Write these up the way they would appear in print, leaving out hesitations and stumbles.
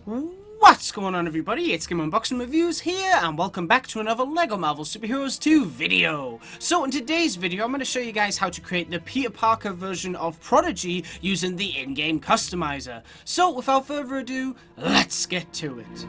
What's going on, everybody? It's GameUnboxingReviews here, and welcome back to another LEGO Marvel Superheroes 2 video. So in today's video, I'm going to show you guys how to create the Peter Parker version of Prodigy using the in-game customizer. So without further ado, let's get to it.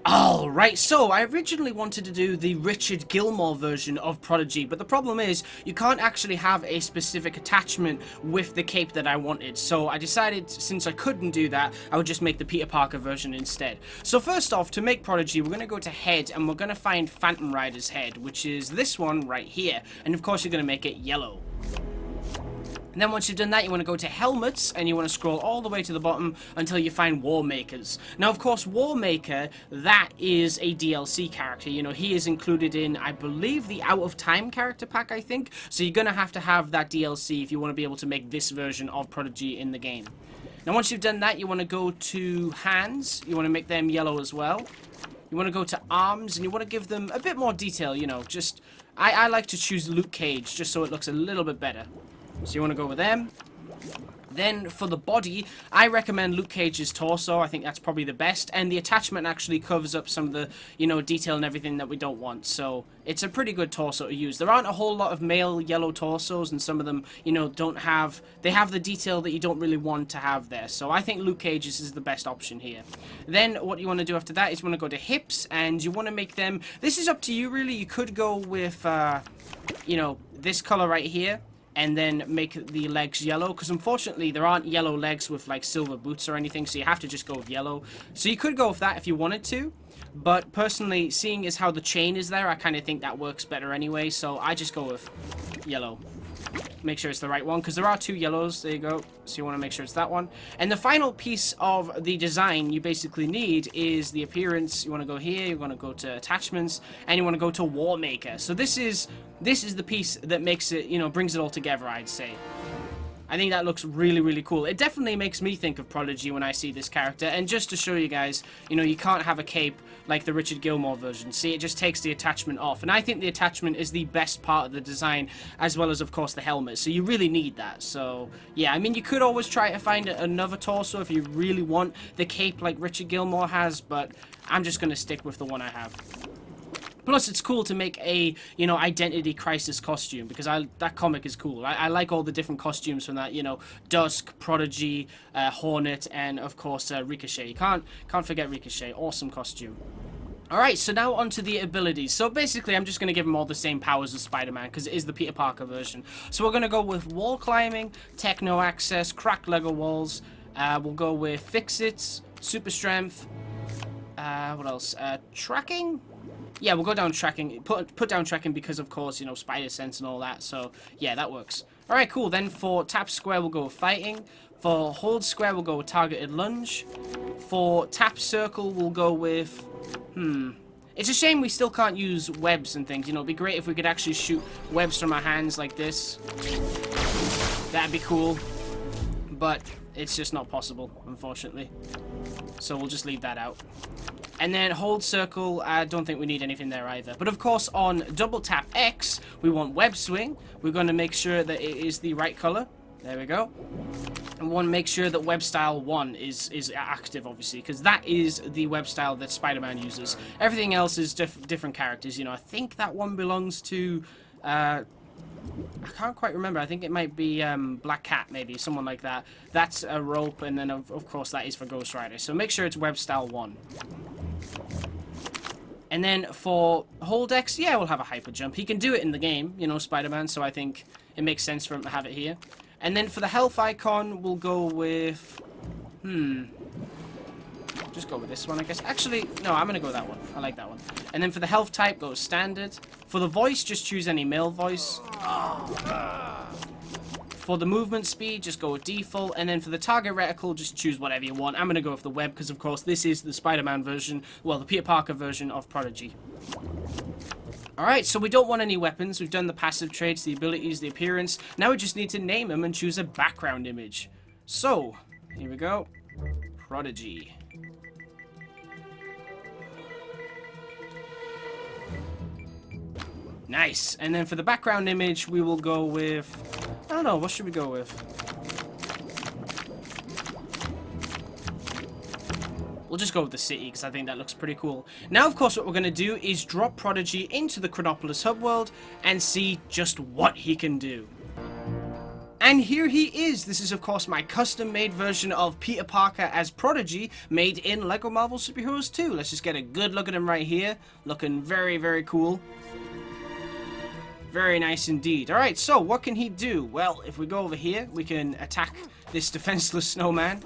Alright, so I originally wanted to do the Richard Gilmore version of Prodigy, but the problem is you can't actually have a specific attachment with the cape that I wanted. So I decided, since I couldn't do that, I would just make the Peter Parker version instead. So first off, to make Prodigy, we're going to go to head and we're going to find Phantom Rider's head, which is this one right here. And of course you're going to make it yellow. And then once you've done that, you want to go to helmets and you want to scroll all the way to the bottom until you find War Makers. Now, of course, War Maker, that is a DLC character. You know, he is included in, I believe, the Out of Time character pack, I think. So you're going to have that DLC if you want to be able to make this version of Prodigy in the game. Now, once you've done that, you want to go to hands. You want to make them yellow as well. You want to go to arms and you want to give them a bit more detail, you know, just... I like to choose Luke Cage just so it looks a little bit better. So you want to go with them. Then for the body, I recommend Luke Cage's torso. I think that's probably the best. And the attachment actually covers up some of the, you know, detail and everything that we don't want. So it's a pretty good torso to use. There aren't a whole lot of male yellow torsos, and some of them, you know, don't have... They have the detail that you don't really want to have there. So I think Luke Cage's is the best option here. Then what you want to do after that is you want to go to hips, and you want to make them... This is up to you, really. You could go with, you know, this color right here, and then make the legs yellow, because unfortunately there aren't yellow legs with like silver boots or anything, so you have to just go with yellow. So you could go with that if you wanted to, but personally, seeing as how the chain is there, I kind of think that works better anyway, so I just go with yellow. Make sure it's the right one, because there are two yellows. There you go. So you want to make sure it's that one. And the final piece of the design you basically need is the appearance. You want to go here, you want to go to attachments, and you want to go to War Maker. So this is the piece that makes it, you know, brings it all together, I'd say. I think that looks really, really cool. It definitely makes me think of Prodigy when I see this character. And just to show you guys, you know, you can't have a cape like the Richard Gilmore version. See, it just takes the attachment off. And I think the attachment is the best part of the design, as well as, of course, the helmet. So you really need that. So, yeah, I mean, you could always try to find another torso if you really want the cape like Richard Gilmore has, but I'm just going to stick with the one I have. Plus, it's cool to make a, you know, Identity Crisis costume, because that comic is cool. I like all the different costumes from that, you know, Dusk, Prodigy, Hornet, and, of course, Ricochet. You can't forget Ricochet. Awesome costume. Alright, so now onto the abilities. So basically, I'm just going to give him all the same powers as Spider-Man, because it is the Peter Parker version. So we're going to go with wall climbing, techno access, crack Lego walls. We'll go with fix-its, super strength. What else? Tracking? Yeah, we'll go down tracking. Put down tracking because, of course, you know, spider sense and all that. So, yeah, that works. Alright, cool. Then for tap square, we'll go with fighting. For hold square, we'll go with targeted lunge. For tap circle, we'll go with... It's a shame we still can't use webs and things. You know, it'd be great if we could actually shoot webs from our hands like this. That'd be cool. But it's just not possible, unfortunately. So we'll just leave that out. And then hold circle, I don't think we need anything there either. But of course, on double tap X, we want web swing. We're going to make sure that it is the right color. There we go. And we want to make sure that web style 1 is active, obviously, because that is the web style that Spider-Man uses. Everything else is different characters. You know, I think that one belongs to... I can't quite remember. I think it might be Black Cat, maybe, someone like that. That's a rope, and then, of course, that is for Ghost Rider. So make sure it's web style 1. And then for hold X, yeah, we'll have a hyper jump. He can do it in the game, you know, Spider-Man, so I think it makes sense for him to have it here. And then for the health icon, we'll go with... Just go with this one, I guess. Actually, no, I'm going to go with that one. I like that one. And then for the health type, go standard. For the voice, just choose any male voice. For the movement speed, just go with default. And then for the target reticle, just choose whatever you want. I'm going to go with the web because, of course, this is the Spider-Man version. Well, the Peter Parker version of Prodigy. Alright, so we don't want any weapons. We've done the passive traits, the abilities, the appearance. Now we just need to name them and choose a background image. So, here we go. Prodigy. Nice. And then for the background image, we will go with... I don't know, what should we go with? We'll just go with the city because I think that looks pretty cool. Now, of course, what we're going to do is drop Prodigy into the Chronopolis HUB World and see just what he can do. And here he is. This is, of course, my custom-made version of Peter Parker as Prodigy, made in LEGO Marvel Super Heroes 2. Let's just get a good look at him right here. Looking very, very cool. Very nice indeed. Alright, so what can he do? Well, if we go over here, we can attack this defenseless snowman.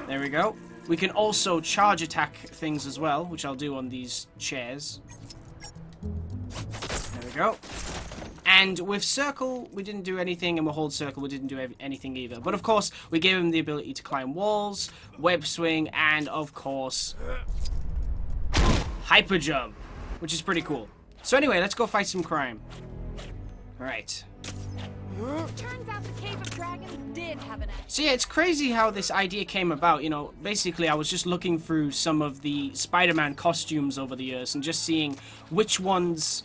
There we go. We can also charge attack things as well, which I'll do on these chairs. There we go. And with circle, we didn't do anything, and with hold circle, we didn't do anything either. But of course, we gave him the ability to climb walls, web swing, and of course, hyper jump, which is pretty cool. So anyway, let's go fight some crime. Alright. Turns out the Cave of Dragons did have an So yeah, it's crazy how this idea came about. You know, basically I was just looking through some of the Spider-Man costumes over the years and just seeing which ones,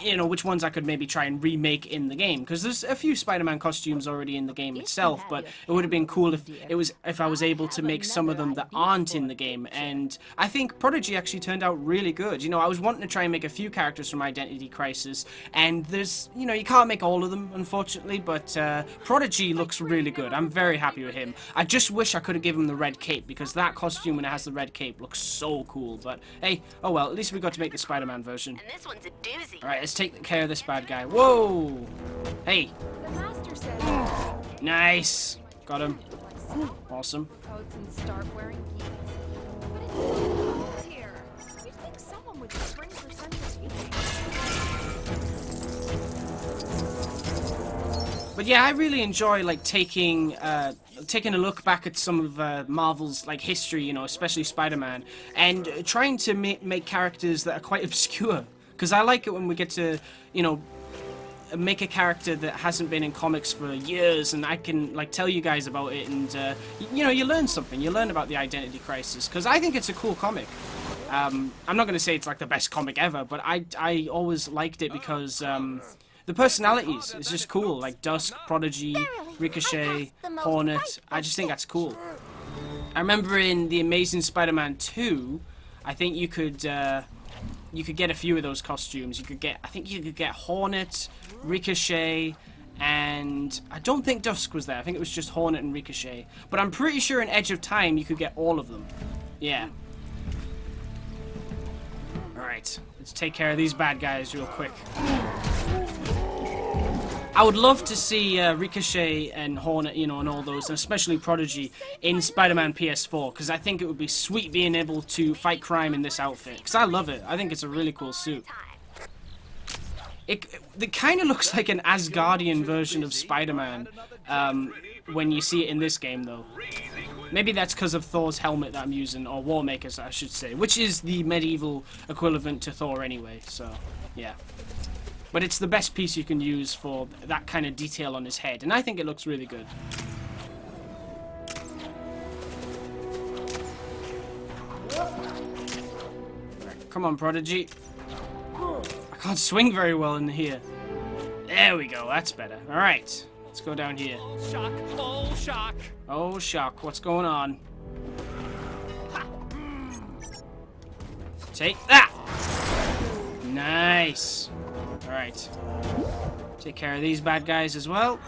you know, which ones I could maybe try and remake in the game, because there's a few Spider-Man costumes already in the game itself, but it would have been cool if I was able to make some of them that aren't in the game. And I think Prodigy actually turned out really good. You know, I was wanting to try and make a few characters from Identity Crisis, and there's, you know, you can't make all of them, unfortunately, but Prodigy looks really good. I'm very happy with him. I just wish I could have given him the red cape, because that costume when it has the red cape looks so cool. But hey, oh well, at least we got to make the Spider-Man version. And this one's a doozy. Alright, let's take care of this bad guy. Whoa! Hey! The master said, Nice! Got him. Awesome. coats and start wearing geese. But it's so cold here. You'd think someone would spring for central heating. But yeah, I really enjoy like taking a look back at some of Marvel's like history, you know, especially Spider-Man, and trying to make characters that are quite obscure. Because I like it when we get to, you know, make a character that hasn't been in comics for years, and I can like tell you guys about it, and you know, you learn something. You learn about the Identity Crisis, because I think it's a cool comic. I'm not going to say it's like the best comic ever, but I always liked it because the personalities is just cool. Like Dusk, Prodigy, Ricochet, Hornet. I just think that's cool. I remember in The Amazing Spider-Man 2, I think you could get a few of those costumes. I think you could get Hornet, Ricochet, and I don't think Dusk was there. I think it was just Hornet and Ricochet. But I'm pretty sure in Edge of Time you could get all of them. Yeah. Alright, let's take care of these bad guys real quick. I would love to see Ricochet and Hornet, you know, and all those, and especially Prodigy in Spider-Man PS4, because I think it would be sweet being able to fight crime in this outfit, because I love it. I think it's a really cool suit. It kind of looks like an Asgardian version of Spider-Man when you see it in this game, though. Maybe that's because of Thor's helmet that I'm using, or Warmaker's, I should say, which is the medieval equivalent to Thor anyway, so, yeah. But it's the best piece you can use for that kind of detail on his head, and I think it looks really good. Right, come on, Prodigy. I can't swing very well in here. There we go, that's better. Alright, let's go down here. Oh, shock. Oh, shock. Oh, shock. What's going on? Take that! Nice. Alright. Take care of these bad guys as well.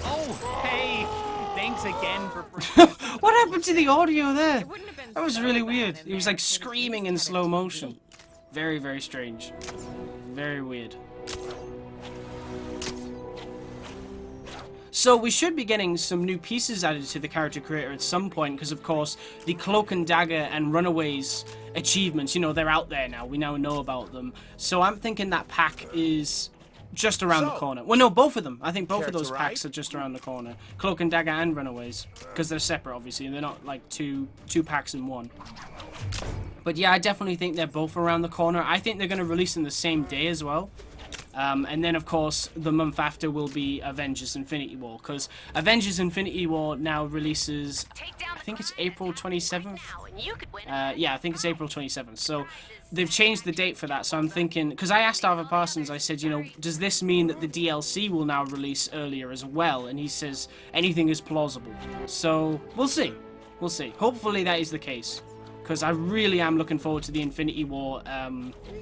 Oh, hey. Thanks again for... What happened to the audio there? That was really weird. He was like screaming in slow motion. Very, very strange. Very weird. So we should be getting some new pieces added to the character creator at some point, because of course the Cloak and Dagger and Runaways achievements, you know, they're out there now. We now know about them. So I'm thinking that pack is just around the corner. Well, no, both of them. I think both of those packs are just around the corner. Cloak and Dagger and Runaways, because they're separate, obviously. They're not like two packs in one. But yeah, I definitely think they're both around the corner. I think they're going to release them the same day as well. And then, of course, the month after will be Avengers Infinity War, because Avengers Infinity War now releases, I think it's April 27th. Yeah, I think it's April 27th. So they've changed the date for that. So I'm thinking, because I asked Arthur Parsons, I said, you know, does this mean that the DLC will now release earlier as well? And he says anything is plausible. So we'll see. We'll see. Hopefully that is the case. Because I really am looking forward to the Infinity War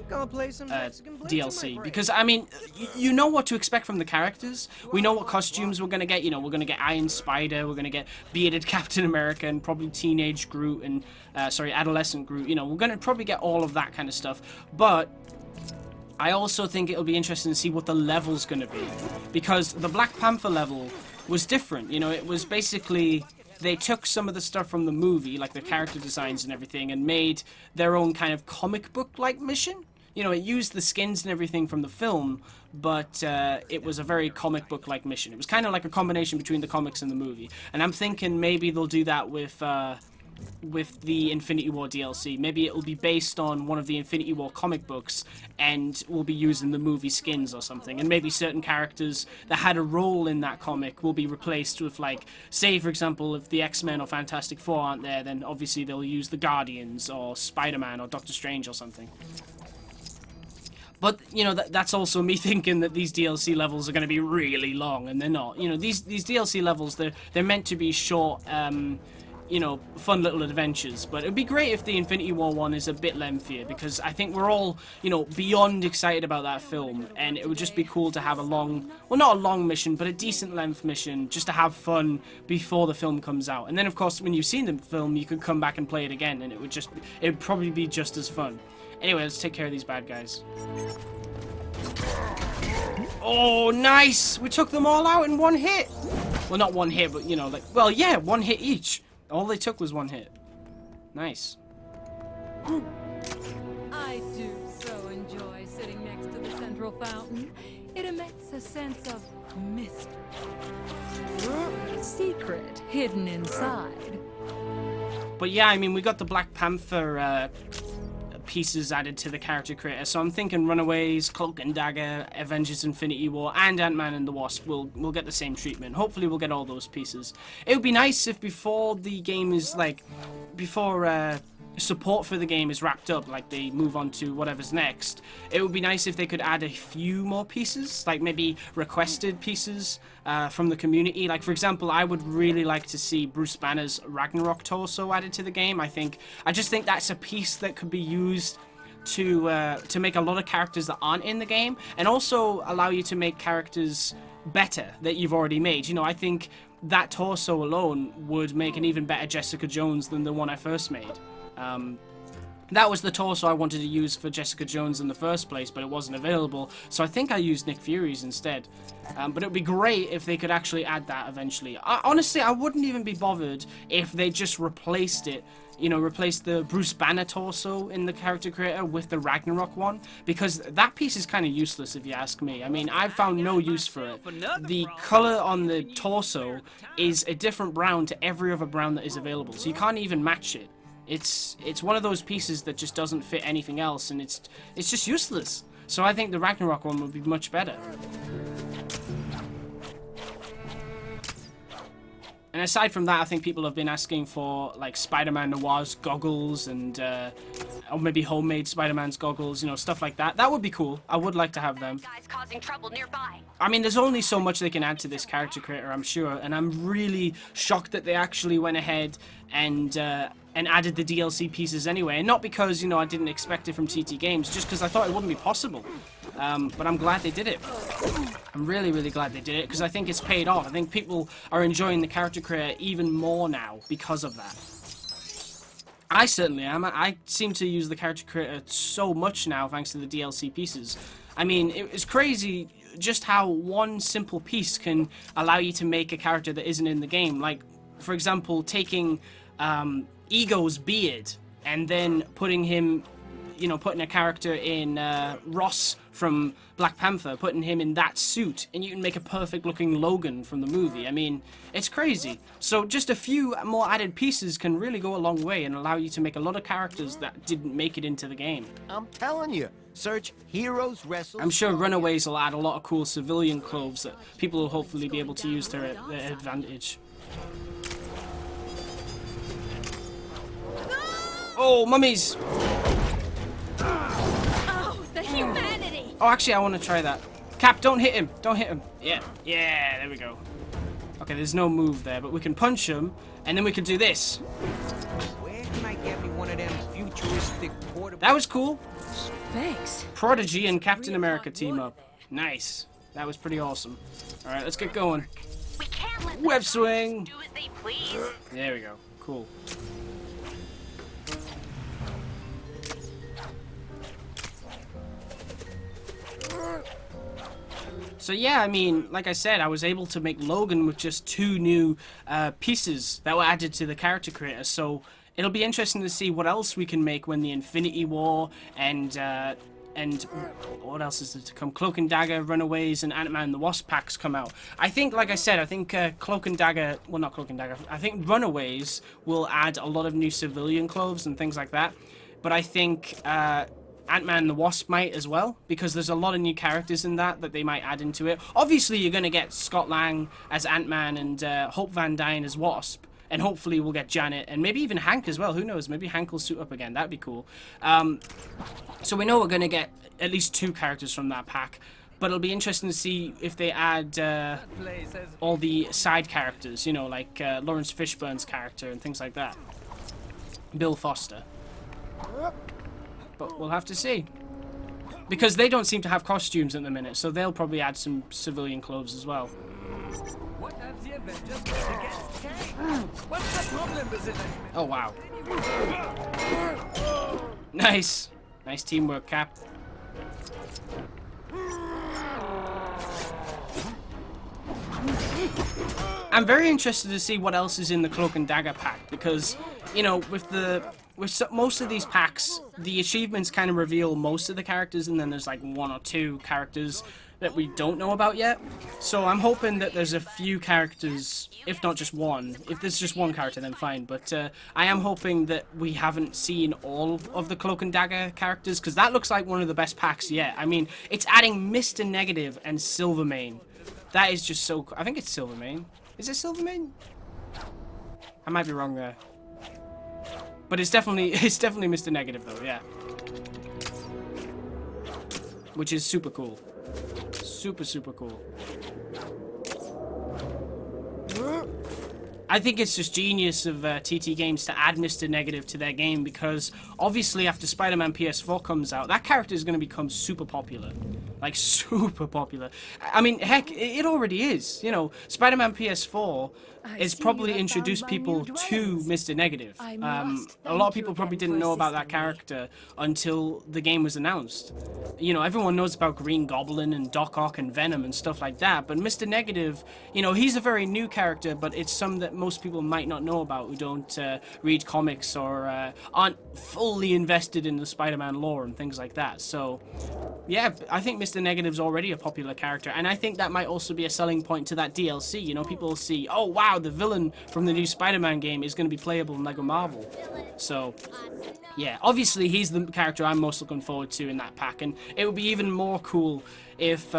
DLC. Because, I mean, you know what to expect from the characters. We know what costumes we're going to get. You know, we're going to get Iron Spider, we're going to get bearded Captain America, and probably teenage Groot, and, adolescent Groot. You know, we're going to probably get all of that kind of stuff. But I also think it'll be interesting to see what the level's going to be. Because the Black Panther level was different. You know, it was basically... They took some of the stuff from the movie, like the character designs and everything, and made their own kind of comic book-like mission. You know, it used the skins and everything from the film, but it was a very comic book-like mission. It was kind of like a combination between the comics and the movie. And I'm thinking maybe they'll do that with the Infinity War DLC. Maybe it'll be based on one of the Infinity War comic books and we'll be using the movie skins or something. And maybe certain characters that had a role in that comic will be replaced with, like, say, for example, if the X-Men or Fantastic Four aren't there, then obviously they'll use the Guardians or Spider-Man or Doctor Strange or something. But, you know, that's also me thinking that these DLC levels are going to be really long, and they're not. You know, these DLC levels, they're meant to be short, you know, fun little adventures. But it'd be great if the Infinity War one is a bit lengthier, because I think we're all, you know, beyond excited about that film, and it would just be cool to have a long, well, not a long mission, but a decent length mission, just to have fun before the film comes out. And then, of course, when you've seen the film, you could come back and play it again, and it'd probably be just as fun. Anyway, let's take care of these bad guys. Oh, nice! We took them all out in one hit! Well, not one hit, but, you know, like, well, yeah, one hit each. All they took was one hit. Nice. I do so enjoy sitting next to the central fountain. It emits a sense of mystery. Secret hidden inside. But yeah, I mean, we got the Black Panther pieces added to the character creator, so I'm thinking Runaways, Cloak and Dagger, Avengers Infinity War, and Ant-Man and the Wasp will get the same treatment. Hopefully we'll get all those pieces. It would be nice if before the game is, like, before support for the game is wrapped up, like they move on to whatever's next, it would be nice if they could add a few more pieces, like maybe requested pieces from the community. Like, for example, I would really like to see Bruce Banner's Ragnarok torso added to the game. I just think that's a piece that could be used to make a lot of characters that aren't in the game, and also allow you to make characters better that you've already made. You know, I think that torso alone would make an even better Jessica Jones than the one I first made. That was the torso I wanted to use for Jessica Jones in the first place, but it wasn't available, so I think I used Nick Fury's instead. But it would be great if they could actually add that eventually. Honestly, I wouldn't even be bothered if they just replaced it, you know, replaced the Bruce Banner torso in the character creator with the Ragnarok one, because that piece is kind of useless if you ask me. I mean, I've found no use for it. The color on the torso is a different brown to every other brown that is available, so you can't even match it. It's one of those pieces that just doesn't fit anything else, and it's just useless. So I think the Ragnarok one would be much better. And aside from that, I think people have been asking for, like, Spider-Man Noir's goggles and or maybe homemade Spider-Man's goggles, you know, stuff like that. That would be cool. I would like to have them. Guys causing trouble nearby. I mean, there's only so much they can add to this character creator, I'm sure, and I'm really shocked that they actually went ahead and added the DLC pieces anyway. And not because, you know, I didn't expect it from TT Games, just because I thought it wouldn't be possible. But I'm glad they did it. I'm really, really glad they did it, because I think it's paid off. I think people are enjoying the character creator even more now because of that. I certainly am. I seem to use the character creator so much now thanks to the DLC pieces. I mean, it's crazy just how one simple piece can allow you to make a character that isn't in the game. Like, for example, taking Ego's beard and then putting him, you know, putting a character in Ross from Black Panther, putting him in that suit, and you can make a perfect looking Logan from the movie. I mean, it's crazy. So just a few more added pieces can really go a long way and allow you to make a lot of characters that didn't make it into the game. I'm telling you, search Heroes Wrestle. I'm sure Runaways will add a lot of cool civilian clothes that people will hopefully be able to use to their advantage. Oh, mummies! Oh, the humanity! Oh, actually, I want to try that. Cap, don't hit him. Don't hit him. Yeah, there we go. Okay, there's no move there, but we can punch him, And then we could do this. Where can I get me one of them futuristic portable... That was cool. Thanks. Prodigy and Captain America team up. Nice. That was pretty awesome. Alright, let's get going. We can't let Web swing. do as they please. There we go. Cool. So yeah, I mean, like I said, I was able to make Logan with just 2 new pieces that were added to the character creator. So it'll be interesting to see what else we can make when the Infinity War and what else is there to come? Cloak and Dagger, Runaways, and Ant-Man and the Wasp packs come out. I think, like I said, I think Cloak and Dagger, well, not Cloak and Dagger, I think Runaways will add a lot of new civilian clothes and things like that. But I think Ant-Man and the Wasp might as well, because there's a lot of new characters in that they might add into it. Obviously, you're going to get Scott Lang as Ant-Man and Hope Van Dyne as Wasp. And hopefully we'll get Janet and maybe even Hank as well. Who knows? Maybe Hank will suit up again. That'd be cool. So we know we're going to get at least 2 characters from that pack. But it'll be interesting to see if they add all the side characters. You know, like Lawrence Fishburne's character and things like that. Bill Foster. But we'll have to see. Because they don't seem to have costumes at the minute. So they'll probably add some civilian clothes as well. What have the Avengers got against Kang? What's the problem with it? Oh, wow. Nice. Nice teamwork, Cap. I'm very interested to see what else is in the Cloak and Dagger pack, because, you know, with most of these packs, the achievements kind of reveal most of the characters, and then there's like 1 or 2 characters that we don't know about yet. So I'm hoping that there's a few characters, if not just 1. If there's just 1 character, then fine. But I am hoping that we haven't seen all of the Cloak and Dagger characters, because that looks like one of the best packs yet. I mean, it's adding Mr. Negative and Silvermane. That is just so cool. I think it's Silvermane. Is it Silvermane? I might be wrong there. But it's definitely Mr. Negative though, yeah. Which is super cool. Super, super cool. I think it's just genius of TT Games to add Mr. Negative to their game, because obviously after Spider-Man PS4 comes out, that character is going to become super popular. Like, super popular. I mean, heck, it already is. You know, Spider-Man PS4 is probably introduced people to Mr. Negative. A lot of people probably didn't know about that character until the game was announced. You know, everyone knows about Green Goblin and Doc Ock and Venom and stuff like that, but Mr. Negative, you know, he's a very new character, but it's some that most people might not know about who don't read comics or aren't fully invested in the Spider-Man lore and things like that. So, yeah, I think Mr. Negative's already a popular character, and I think that might also be a selling point to that DLC. You know, people will see, oh wow, the villain from the new Spider-Man game is going to be playable in LEGO Marvel. So, yeah, obviously he's the character I'm most looking forward to in that pack, and it would be even more cool if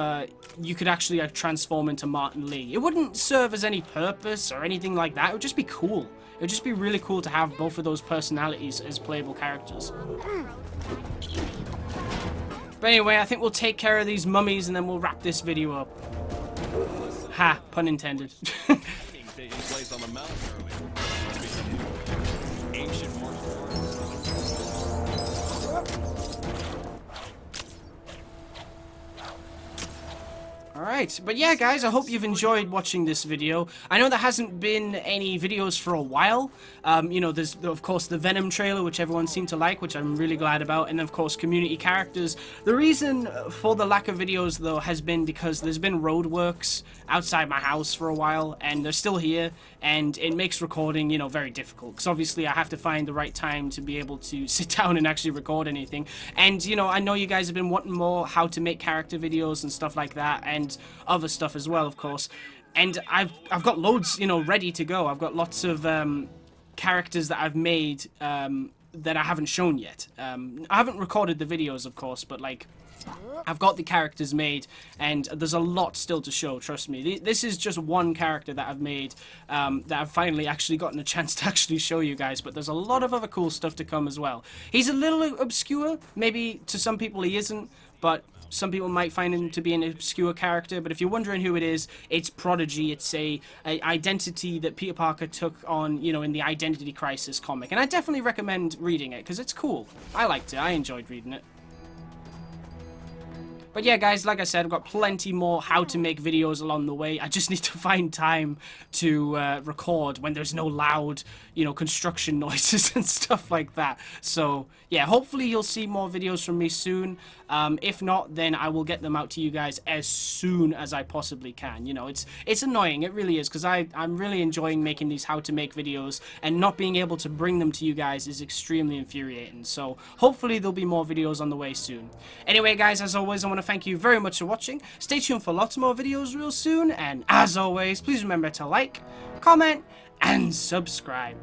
you could actually transform into Martin Lee. It wouldn't serve as any purpose or anything like that. It would just be cool. It would just be really cool to have both of those personalities as playable characters. But anyway, I think we'll take care of these mummies and then we'll wrap this video up. Ha, pun intended. Taking place on the mountain earlier. Ancient martial Alright, but yeah guys, I hope you've enjoyed watching this video. I know there hasn't been any videos for a while. You know, there's of course the Venom trailer, which everyone seemed to like, which I'm really glad about, and of course community characters. The reason for the lack of videos though has been because there's been roadworks outside my house for a while, and they're still here, and it makes recording, you know, very difficult, because obviously I have to find the right time to be able to sit down and actually record anything. And you know, I know you guys have been wanting more how to make character videos and stuff like that, and other stuff as well, of course. And I've got loads, you know, ready to go. I've got lots of characters that I've made that I haven't shown yet. I haven't recorded the videos, of course, but like, I've got the characters made, and there's a lot still to show, trust me. This is just one character that I've made that I've finally actually gotten a chance to actually show you guys, but there's a lot of other cool stuff to come as well. He's a little obscure, maybe to some people he isn't, but some people might find him to be an obscure character, but if you're wondering who it is, it's Prodigy. It's a identity that Peter Parker took on, you know, in the Identity Crisis comic. And I definitely recommend reading it, because it's cool. I liked it. I enjoyed reading it. But yeah, guys, like I said, I've got plenty more how to make videos along the way. I just need to find time to record when there's no loud, you know, construction noises and stuff like that. So yeah, hopefully you'll see more videos from me soon. If not, then I will get them out to you guys as soon as I possibly can. You know, it's annoying, it really is, because I'm really enjoying making these how to make videos, and not being able to bring them to you guys is extremely infuriating. So hopefully there'll be more videos on the way soon. Anyway, guys, as always, I want to thank you very much for watching. Stay tuned for lots more videos real soon, and as always, please remember to like, comment, and subscribe.